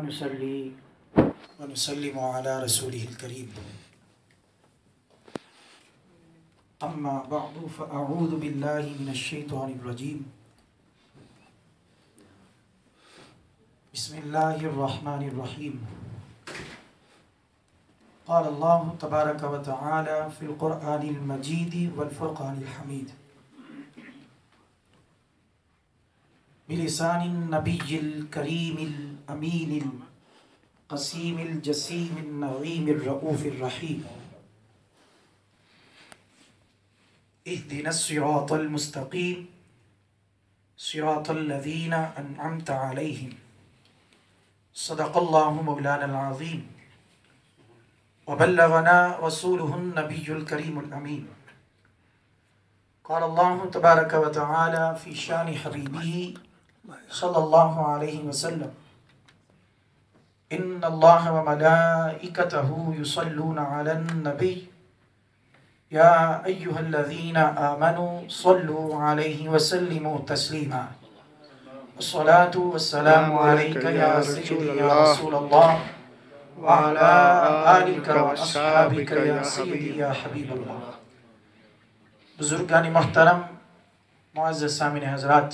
ونصلي ونسلم على رسوله الكريم. أما بعد فأعوذ بالله من الشيطان الرجيم. بسم الله الرحمن الرحيم. قال الله تبارك وتعالى في القرآن المجيد والفرقان الحميد بلسان النبي الكريم الأمين القسيم الجسيم النعيم الرؤوف الرحيم. اهدنا الصراط المستقيم صراط الذين أنعمت عليهم. صدق الله مولانا العظيم وبلغنا رسوله النبي الكريم الأمين. قال الله تبارك وتعالى في شان حبيبه صلى الله عليه وسلم: إن الله وملائكته يصلون على النبي يا أيها الذين آمنوا صلوا عليه وسلموا تسليما. الصلاة والسلام عليك يا سيدي يا رسول الله وعلى آلك وأصحابك يا سيدي يا حبیب اللہ. بزرگان محترم، معزز سامعین حضرات،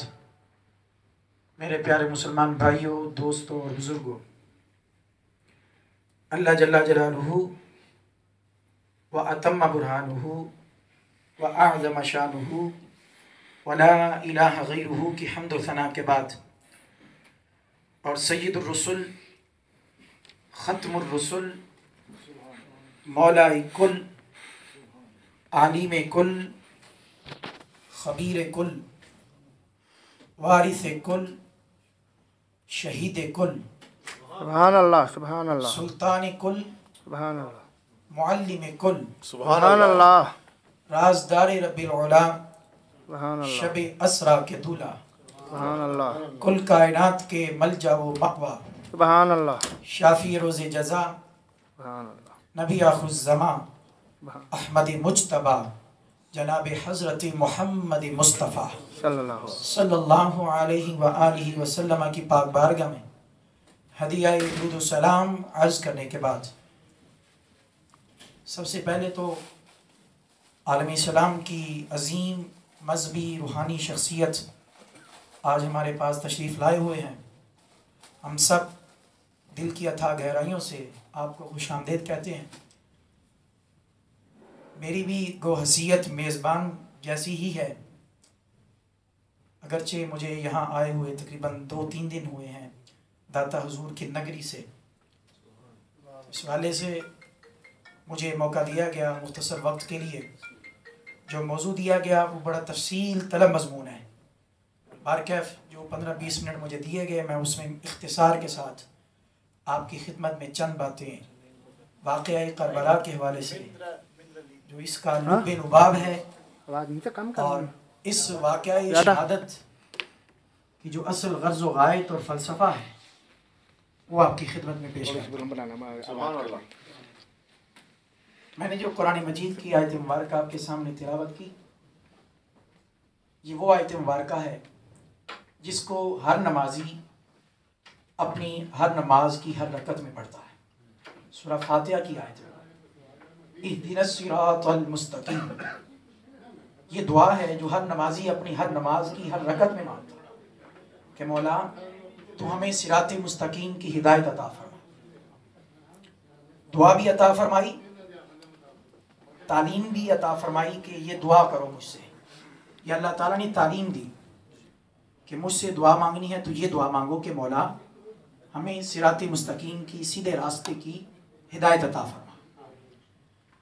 میرے پیارے مسلمان بھائیوں، دوستوں اور بزرگوں، اللہ جل جلالہ وأتم برہانہ وأعظم شانہ ولا الہ غیرہ کی حمد و ثنا کے بعد، اور سید الرسل، ختم الرسل، مولا کل، عالم کل، خبیر کل، وارث کل، شہید کل، سبحان اللہ سبحان اللہ سلطان کل، سبحان اللہ معلم کل، سبحان اللہ رازدار رب العلا، سبحان اللہ شب اسرا کے دولہ، سبحان اللہ کل کائنات کے ملجا و مأوا، سبحان اللہ شافی روز جزا، سبحان اللہ نبی آخر الزمان، احمد مجتبی، جناب حضرت محمد مصطفیٰ صلی اللہ علیہ وآلہ وسلم کی پاک بارگاہ میں ہدیہ درود و سلام عرض کرنے کے بعد، سب سے پہلے تو عالم اسلام کی عظیم مذہبی روحانی شخصیت آج ہمارے پاس تشریف لائے ہوئے ہیں. ہم سب دل کی اتھاہ گہرائیوں سے آپ کو خوش آمدید کہتے ہیں. میری بھی گو حیثیت میزبان جیسی ہی ہے، اگرچہ مجھے یہاں آئے ہوئے تقریباً 2-3 دن ہوئے ہیں داتا حضور کی نگری سے. اس حوالے سے مجھے موقع دیا گیا مختصر وقت کے لیے. جو موضوع دیا گیا وہ بڑا تفصیل طلب مضمون ہے. بارکیف جو 15-20 منٹ مجھے دیے گئے، میں اس میں اختصار کے ساتھ آپ کی خدمت میں چند باتیں واقعہ کربلا کے حوالے سے، جو اس کا لب لباب ہے، آواز نیچے کم اور اس واقعہ شہادت کی جو اصل غرض و غایت اور فلسفہ ہے، وہ آپ کی خدمت میں پیش کرتا ہوں. میں نے جو قرآن مجید کی آیت مبارکہ آپ کے سامنے تلاوت کی، یہ وہ آیت مبارکہ ہے جس کو ہر نمازی اپنی ہر نماز کی ہر رکعت میں پڑھتا ہے. سورہ فاتحہ کی آیت ہے، اہدنا الصراط المستقیم. یہ دعا ہے جو ہر نمازی اپنی ہر نماز کی ہر رکعت میں مانگتا ہے کہ مولا تو ہمیں صراط مستقیم کی ہدایت عطا فرما. دعا بھی عطا فرمائی، تعلیم بھی عطا فرمائی کہ یہ دعا کرو مجھ سے. یہ اللہ تعالیٰ نے تعلیم دی کہ مجھ سے دعا مانگنی ہے تو یہ دعا مانگو کہ مولا ہمیں صراط مستقیم کی، سیدھے راستے کی ہدایت عطا فرما.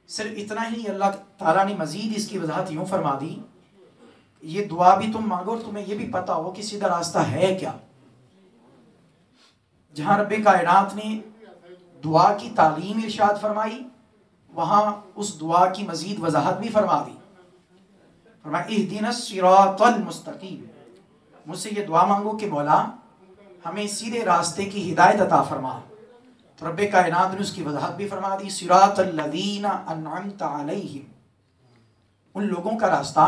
صرف اتنا ہی اللہ تعالیٰ نے مزید اس کی وضاحت یوں فرما دی، یہ دعا بھی تم مانگو اور تمہیں یہ بھی پتہ ہو کہ سیدھا راستہ ہے کیا. جہاں رب کائنات نے دعا کی تعلیم ارشاد فرمائی، وہاں اس دعا کی مزید وضاحت بھی فرما دی. فرمایا اہدنا الصراط المستقیم، مجھ سے یہ دعا مانگو کہ مولا ہمیں سیدھے راستے کی ہدایت عطا فرما. تو رب کائنات نے اس کی وضاحت بھی فرما دی، صراط الذین انعمت علیہم، ان لوگوں کا راستہ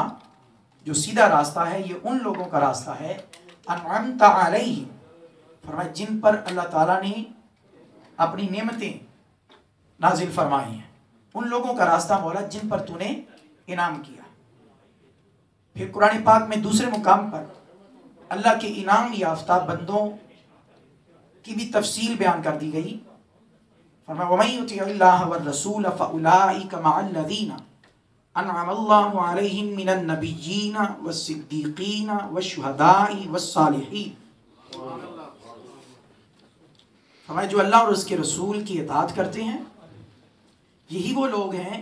جو سیدھا راستہ ہے، یہ ان لوگوں کا راستہ ہے انعمت علیہم، فرمایا جن پر اللہ تعالیٰ نے اپنی نعمتیں نازل فرمائی ہیں، ان لوگوں کا راستہ مولا جن پر تو نے انعام کیا۔ پھر قرآن پاک میں دوسرے مقام پر اللہ کے انعام یافتہ بندوں کی بھی تفصیل بیان کر دی گئی۔ فرمایا وَمَن يُطِعِ اللَّهَ وَالرَّسُولَ فَأُولَٰئِكَ مَعَ الَّذِينَ أَنْعَمَ اللَّهُ عَلَيْهِم مِّنَ النَّبِيِّينَ وَالصِّدِّيقِينَ وَالشُّهَدَاءِ وَالصَّالِحِينَ۔ فرمایا جو اللہ اور اس کے رسول کی اطاعت کرتے ہیں یہی وہ لوگ ہیں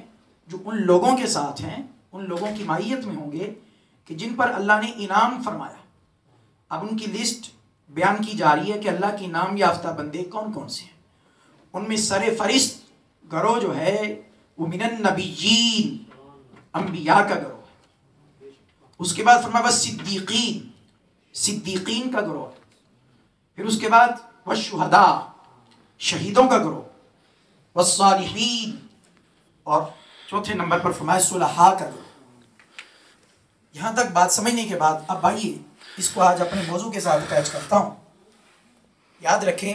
جو ان لوگوں کے ساتھ ہیں، ان لوگوں کی معیت میں ہوں گے کہ جن پر اللہ نے انعام فرمایا۔ اب ان کی لسٹ بیان کی جا رہی ہے کہ اللہ کی انعام یافتہ بندے کون کون سے ہیں۔ ان میں سر فہرست گروہ جو ہے وہ من النبیین، انبیاء کا گروہ ہے۔ اس کے بعد فرمایا والصدیقین، صدیقین کا گروہ، پھر اس کے بعد والشہداء، شہیدوں کا گروہ، والصالحین، اور چوتھے نمبر پر فرمایا صلحاء کا گروہ۔ یہاں تک بات سمجھنے کے بعد اب آئیے اس کو آج اپنے موضوع کے ساتھ اٹیچ کرتا ہوں۔ یاد رکھیں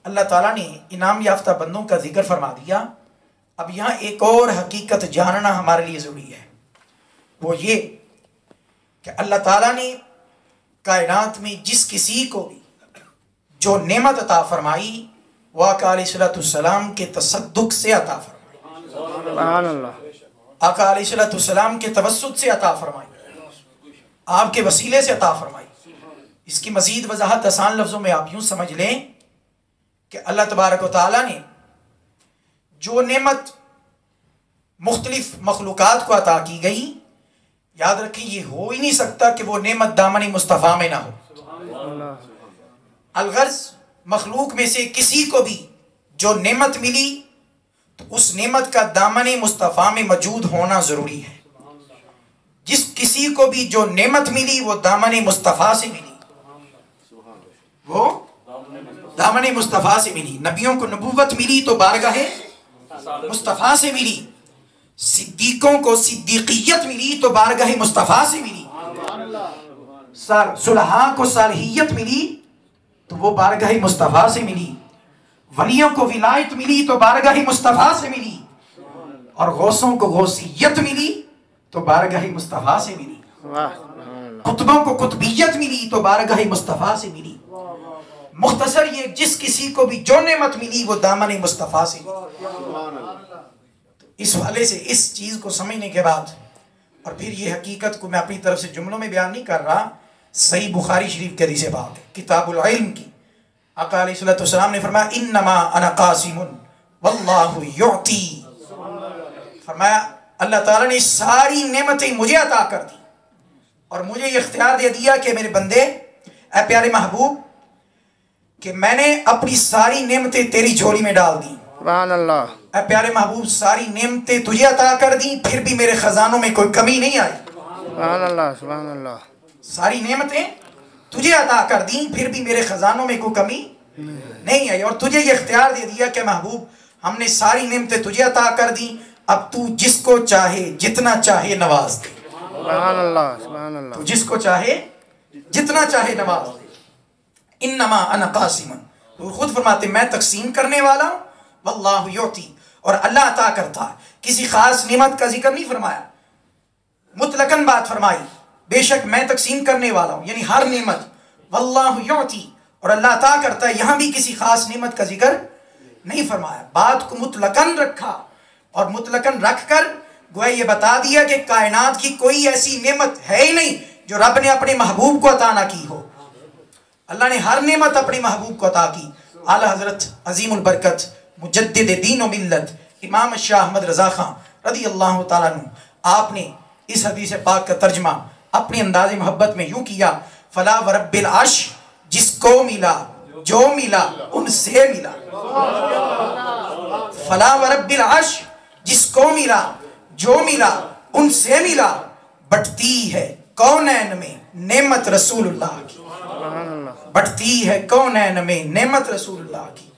اللہ تعالیٰ نے انعام یافتہ بندوں کا ذکر فرما دیا، اب یہاں ایک اور حقیقت جاننا ہمارے لیے ضروری ہے، وہ یہ کہ اللہ تعالیٰ نے کائنات میں جس کسی کو بھی جو نعمت عطا فرمائی وہ آقا علیہ الصلوۃ والسلام کے تصدق سے عطا فرمائی، سبحان اللہ، آقا علیہ الصلوۃ والسلام کے توسط سے عطا فرمائی، آپ کے وسیلے سے عطا فرمائی۔ اس کی مزید وضاحت آسان لفظوں میں آپ یوں سمجھ لیں کہ اللہ تبارک و تعالیٰ نے جو نعمت مختلف مخلوقات کو عطا کی گئی، یاد رکھیں یہ ہو ہی نہیں سکتا کہ وہ نعمت دامن مصطفیٰ میں نہ ہو۔ الغرض مخلوق میں سے کسی کو بھی جو نعمت ملی تو اس نعمت کا دامن مصطفیٰ میں موجود ہونا ضروری ہے۔ جس کسی کو بھی جو نعمت ملی وہ دامن مصطفیٰ سے ملی، وہ دامن مصطفیٰ سے ملی۔ نبیوں کو نبوت ملی تو بارگاہ مصطفیٰ سے ملی، صدیقوں کو صدیقیت ملی تو بارگاہ مصطفیٰ سے ملی، صلحاء کو صالحیت ملی تو وہ بارگاہ مصطفیٰ سے ملی، ولیوں کو ولایت ملی تو بارگاہ مصطفیٰ سے ملی، اور غوثوں کو غوثیت ملی تو بارگاہ مصطفیٰ سے ملی، قطبوں کو قطبیت ملی تو بارگاہ مصطفیٰ سے ملی۔ مختصر یہ جس کسی کو بھی جو نعمت ملی وہ دامن مصطفیٰ سے ملی۔ اس حوالے سے اس چیز کو سمجھنے کے بعد اور پھر یہ حقیقت کو میں اپنی طرف سے جملوں میں بیان نہیں کر رہا، صحیح بخاری شریف کے حدیث پاک کتاب العلم کی آقا علیہ الصلوۃ والسلام نے فرمایا انما انا قاسم واللہ یعطی، فرمایا اللہ تعالیٰ نے ساری نعمتیں مجھے عطا کر دی اور مجھے یہ اختیار دے دیا کہ میرے بندے، اے پیارے محبوب، کہ میں نے اپنی ساری نعمتیں تیری جھولی میں ڈال دی۔ سبحان اللہ، اے پیارے محبوب ساری نعمتیں تجھے عطا کر دی پھر بھی میرے خزانوں میں کوئی کمی نہیں آئی۔ سبحان اللہ، سبحان اللہ، ساری نعمتیں تجھے عطا کر دیں پھر بھی میرے خزانوں میں کوئی کمی نہیں آئی، اور تجھے یہ اختیار دے دیا کہ محبوب ہم نے ساری نعمتیں تجھے عطا کر دیں، اب تو جس کو چاہے جتنا چاہے نواز دے۔ سبحان اللہ، سبحان اللہ، تو جس کو چاہے جتنا چاہے نواز دے۔ انما انا قاسم، تو خود فرماتے میں تقسیم کرنے والا ہوں، واللہ یعطی، اور اللہ عطا کرتا ہے۔ کسی خاص نعمت کا ذکر نہیں فرمایا، مطلقاً بات فرمائی بے شک میں تقسیم کرنے والا ہوں، یعنی ہر نعمت، واللہ یعطی، اور اللہ عطا کرتا ہے۔ یہاں بھی کسی خاص نعمت کا ذکر نہیں فرمایا، بات کو مطلقاً رکھا اور مطلقاً رکھ کر گویا یہ بتا دیا کہ کائنات کی کوئی ایسی نعمت ہے ہی نہیں جو رب نے اپنے محبوب کو عطا نہ کی ہو۔ اللہ نے ہر نعمت اپنے محبوب کو عطا کی۔ اعلیٰ حضرت عظیم البرکت مجدد دین و ملت امام شاہ احمد رضا خان رضی اللہ تعالیٰ عنہ، آپ نے اس حدیث پاک کا ترجمہ اپنی انداز محبت میں یوں کیا، فلا ورب العرش، جس کو ملا جو ملا ان سے ملا، فلا ورب العرش، جس کو ملا جو ملا ان سے ملا، بٹتی ہے کونین میں نعمت رسول اللہ کی، بٹتی ہے کونین میں نعمت رسول اللہ کی۔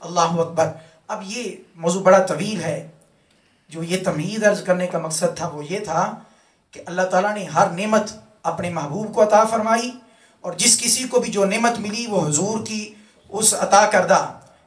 اللہ اکبر۔ اب یہ موضوع بڑا طویل ہے، جو یہ تمہید عرض کرنے کا مقصد تھا وہ یہ تھا کہ اللہ تعالیٰ نے ہر نعمت اپنے محبوب کو عطا فرمائی، اور جس کسی کو بھی جو نعمت ملی وہ حضور کی اس عطا کردہ